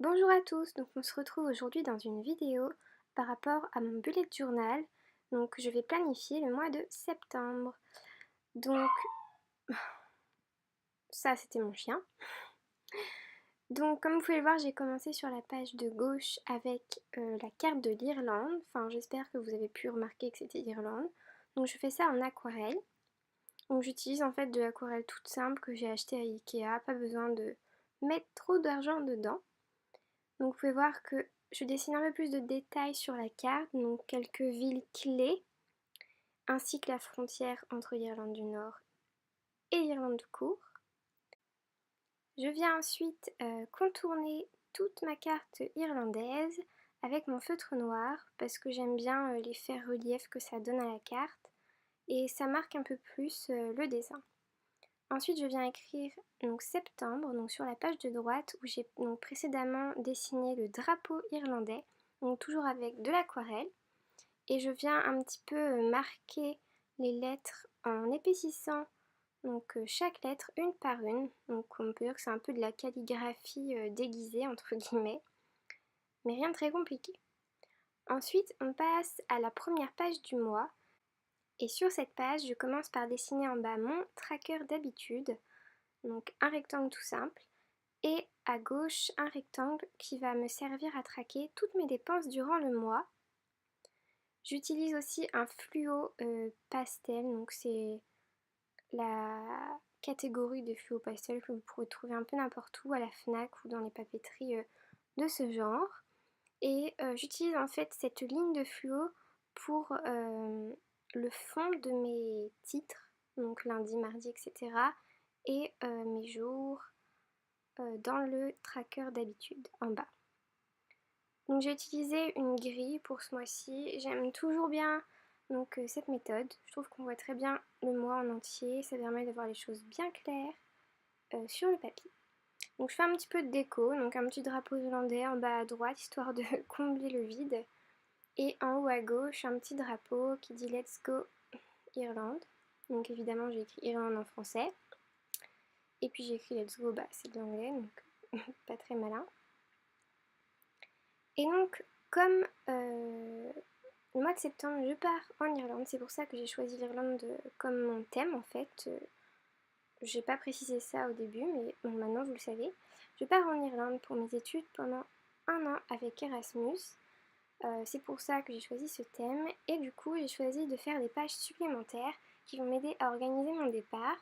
Bonjour à tous, donc on se retrouve aujourd'hui dans une vidéo par rapport à mon bullet journal. Donc je vais planifier le mois de septembre. Donc ça c'était mon chien. Donc comme vous pouvez le voir, j'ai commencé sur la page de gauche avec la carte de l'Irlande. Enfin j'espère que vous avez pu remarquer que c'était l'Irlande. Donc je fais ça en aquarelle. Donc j'utilise en fait de l'aquarelle toute simple que j'ai acheté à Ikea. Pas besoin de mettre trop d'argent dedans. Donc vous pouvez voir que je dessine un peu plus de détails sur la carte, donc quelques villes clés, ainsi que la frontière entre l'Irlande du Nord et l'Irlande du Court. Je viens ensuite contourner toute ma carte irlandaise avec mon feutre noir parce que j'aime bien l'effet relief que ça donne à la carte et ça marque un peu plus le dessin. Ensuite, je viens écrire donc septembre donc sur la page de droite où j'ai donc précédemment dessiné le drapeau irlandais, donc toujours avec de l'aquarelle. Et je viens un petit peu marquer les lettres en épaississant donc chaque lettre une par une. Donc on peut dire que c'est un peu de la calligraphie déguisée entre guillemets, mais rien de très compliqué. Ensuite, on passe à la première page du mois. Et sur cette page, je commence par dessiner en bas mon tracker d'habitude. Donc un rectangle tout simple, et à gauche un rectangle qui va me servir à traquer toutes mes dépenses durant le mois. J'utilise aussi un fluo pastel, donc c'est la catégorie de fluo pastel que vous pourrez trouver un peu n'importe où à la FNAC ou dans les papeteries de ce genre. Et j'utilise en fait cette ligne de fluo pour le fond de mes titres, donc lundi, mardi, etc. et mes jours dans le tracker d'habitude en bas. Donc j'ai utilisé une grille pour ce mois-ci. J'aime toujours bien donc cette méthode. Je trouve qu'on voit très bien le mois en entier. Ça permet d'avoir les choses bien claires sur le papier. Donc je fais un petit peu de déco, donc un petit drapeau irlandais en bas à droite histoire de combler le vide. Et en haut à gauche un petit drapeau qui dit Let's Go Irlande. Donc évidemment j'ai écrit Irlande en français. Et puis j'ai écrit Let's Go, bah c'est de l'anglais donc pas très malin. Et donc comme le mois de septembre je pars en Irlande, c'est pour ça que j'ai choisi l'Irlande comme mon thème en fait. J'ai pas précisé ça au début mais bon, maintenant vous le savez. Je pars en Irlande pour mes études pendant un an avec Erasmus. C'est pour ça que j'ai choisi ce thème et du coup j'ai choisi de faire des pages supplémentaires qui vont m'aider à organiser mon départ.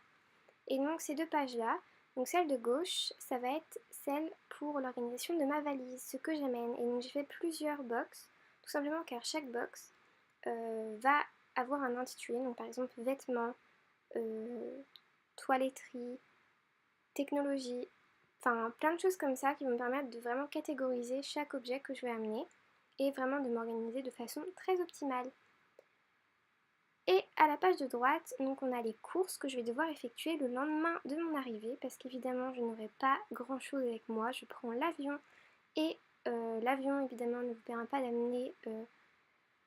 Et donc ces deux pages là, donc celle de gauche, ça va être celle pour l'organisation de ma valise, ce que j'amène. Et donc j'ai fait plusieurs box, tout simplement car chaque box va avoir un intitulé, donc par exemple vêtements, toiletterie, technologie, enfin plein de choses comme ça qui vont me permettre de vraiment catégoriser chaque objet que je vais amener et vraiment de m'organiser de façon très optimale. Et à la page de droite, donc on a les courses que je vais devoir effectuer le lendemain de mon arrivée parce qu'évidemment je n'aurai pas grand chose avec moi. Je prends l'avion et l'avion évidemment ne vous permet pas d'amener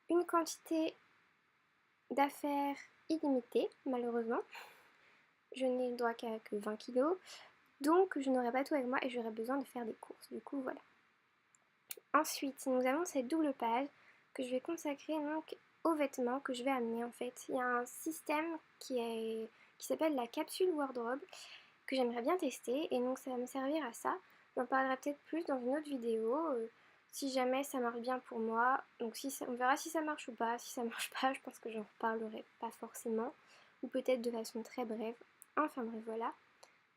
une quantité d'affaires illimitée malheureusement. Je n'ai le droit qu'à que 20 kilos donc je n'aurai pas tout avec moi et j'aurai besoin de faire des courses. Du coup voilà. Ensuite nous avons cette double page que je vais consacrer donc aux vêtements que je vais amener en fait. Il y a un système qui s'appelle la capsule wardrobe que j'aimerais bien tester et donc ça va me servir à ça. J'en parlerai peut-être plus dans une autre vidéo si jamais ça marche bien pour moi. Donc on verra si ça marche ou pas. Si ça marche pas, je pense que j'en reparlerai pas forcément ou peut-être de façon très brève. Enfin bref voilà.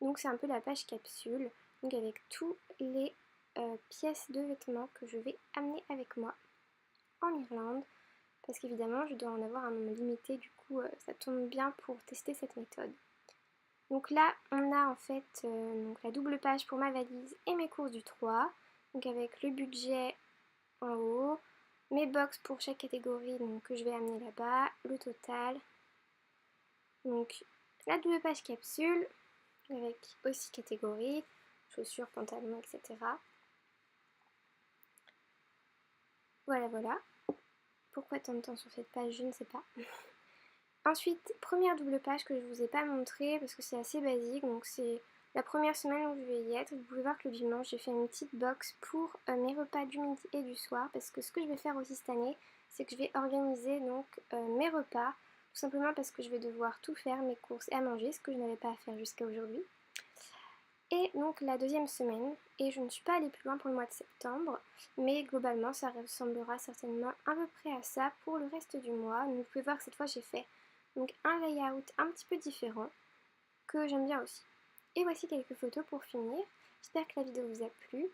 Donc c'est un peu la page capsule donc avec tous les pièces de vêtements que je vais amener avec moi en Irlande. Parce qu'évidemment je dois en avoir un nombre limité, du coup ça tombe bien pour tester cette méthode. Donc là on a en fait donc la double page pour ma valise et mes courses du 3, donc avec le budget en haut, mes box pour chaque catégorie donc, que je vais amener là-bas, le total, donc la double page capsule avec aussi catégorie, chaussures, pantalons, etc. Voilà. Pourquoi tant de temps sur cette page, je ne sais pas. Ensuite, première double page que je vous ai pas montré parce que c'est assez basique, donc c'est la première semaine où je vais y être, vous pouvez voir que le dimanche j'ai fait une petite box pour mes repas du midi et du soir, parce que ce que je vais faire aussi cette année, c'est que je vais organiser donc mes repas, tout simplement parce que je vais devoir tout faire, mes courses et à manger, ce que je n'avais pas à faire jusqu'à aujourd'hui. Et donc la deuxième semaine, et je ne suis pas allée plus loin pour le mois de septembre, mais globalement ça ressemblera certainement à peu près à ça pour le reste du mois. Donc vous pouvez voir que cette fois j'ai fait donc un layout un petit peu différent, que j'aime bien aussi. Et voici quelques photos pour finir. J'espère que la vidéo vous a plu,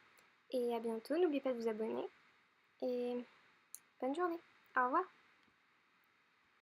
et à bientôt. N'oubliez pas de vous abonner, et bonne journée. Au revoir.